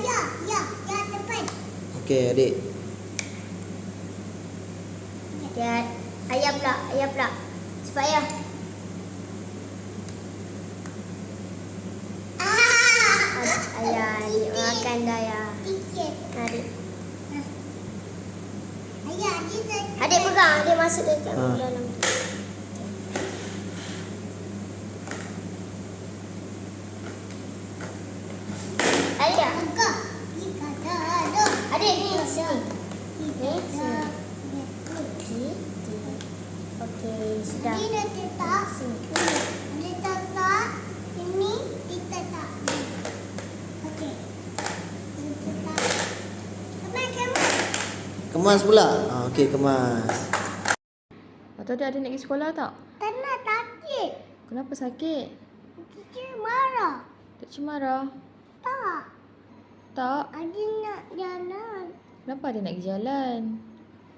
Ya, depan. Okey, adik. Ya, ayah pula. Cepat ayah. Ayah, adik makan dah ya. Adik. Adik pegang, adik masuk dekat dalam. Ayah. Adik ni sini. Ni sini. Okey, sudah. Ini dah letak. Ini letak. Ini letak. Okey. Letak. Kemas. Kemas pula. Okey, kemas. Atau dia ada nak pergi sekolah tak? Tak nak sakit. Kenapa sakit? Cici marah. Tak marah? Tak. Tak. Adik nak jalan. Kenapa dia nak pergi jalan?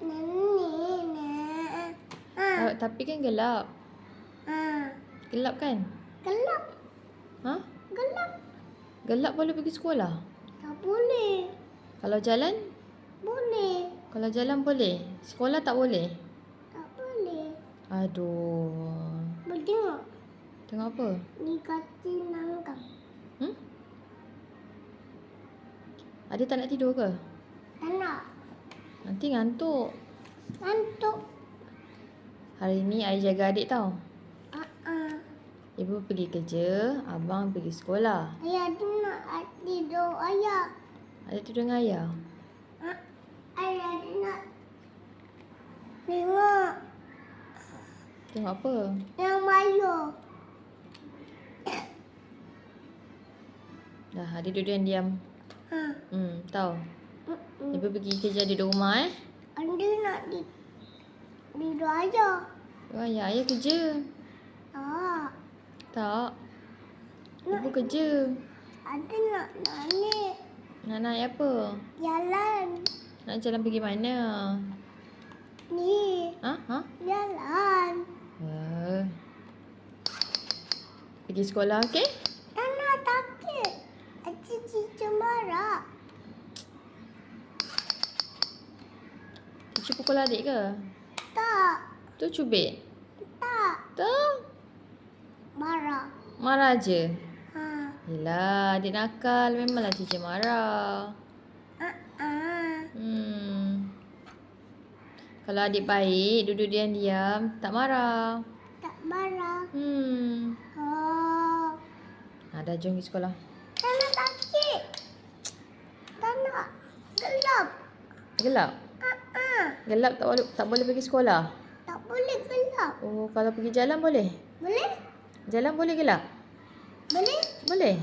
Nenek. Tapi kan gelap. Gelap kan? Gelap. Ha? Gelap. Gelap boleh pergi sekolah? Tak boleh. Kalau jalan? Boleh. Kalau jalan boleh? Sekolah tak boleh? Tak boleh. Aduh. Boleh tengok. Tengok apa? Ni kaki nangkang. Adik tak nak tidur ke? Tak nak. Nanti ngantuk. Ngantuk. Hari ni ayah jaga adik tau. Ibu pergi kerja, abang pergi sekolah. Ayah tu nak tidur ayah. Adik tidur dengan ayah. Ayah tu nak tengok Tengok apa? yang mayu. Dah, adik duduk diam. Tahu. Ibu pergi kerja di rumah Anda nak tidur ayah. Oh, ayah kerja. Tak. Tak. Ibu kerja. Ada nak naik Nak naik apa? jalan. Nak jalan pergi mana? Ni Ha? jalan. Pergi sekolah, okey? Tak nak takut. Cici marah. Cucu pukul adik ke? Tak. Tu cubit? Tak. Tu? Marah. Marah je? Ha. Yelah, adik nakal. Memanglah cici marah. Kalau adik baik, duduk diam-diam, tak marah. Tak marah. Dah jom pergi sekolah. Tak nak takut. Tak nak. Gelap. Gelap? Gelap tak boleh pergi sekolah? Tak boleh gelap. Oh, kalau pergi jalan boleh? Boleh? Jalan boleh gelap? Boleh? Boleh?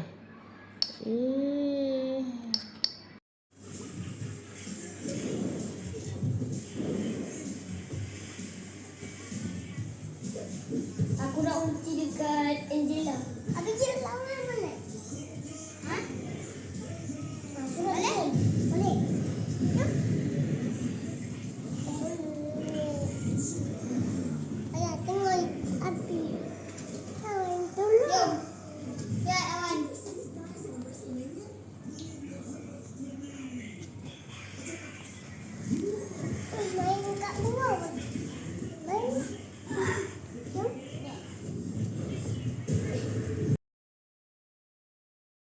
Aku nak ulti dekat Angela. Aku jalan.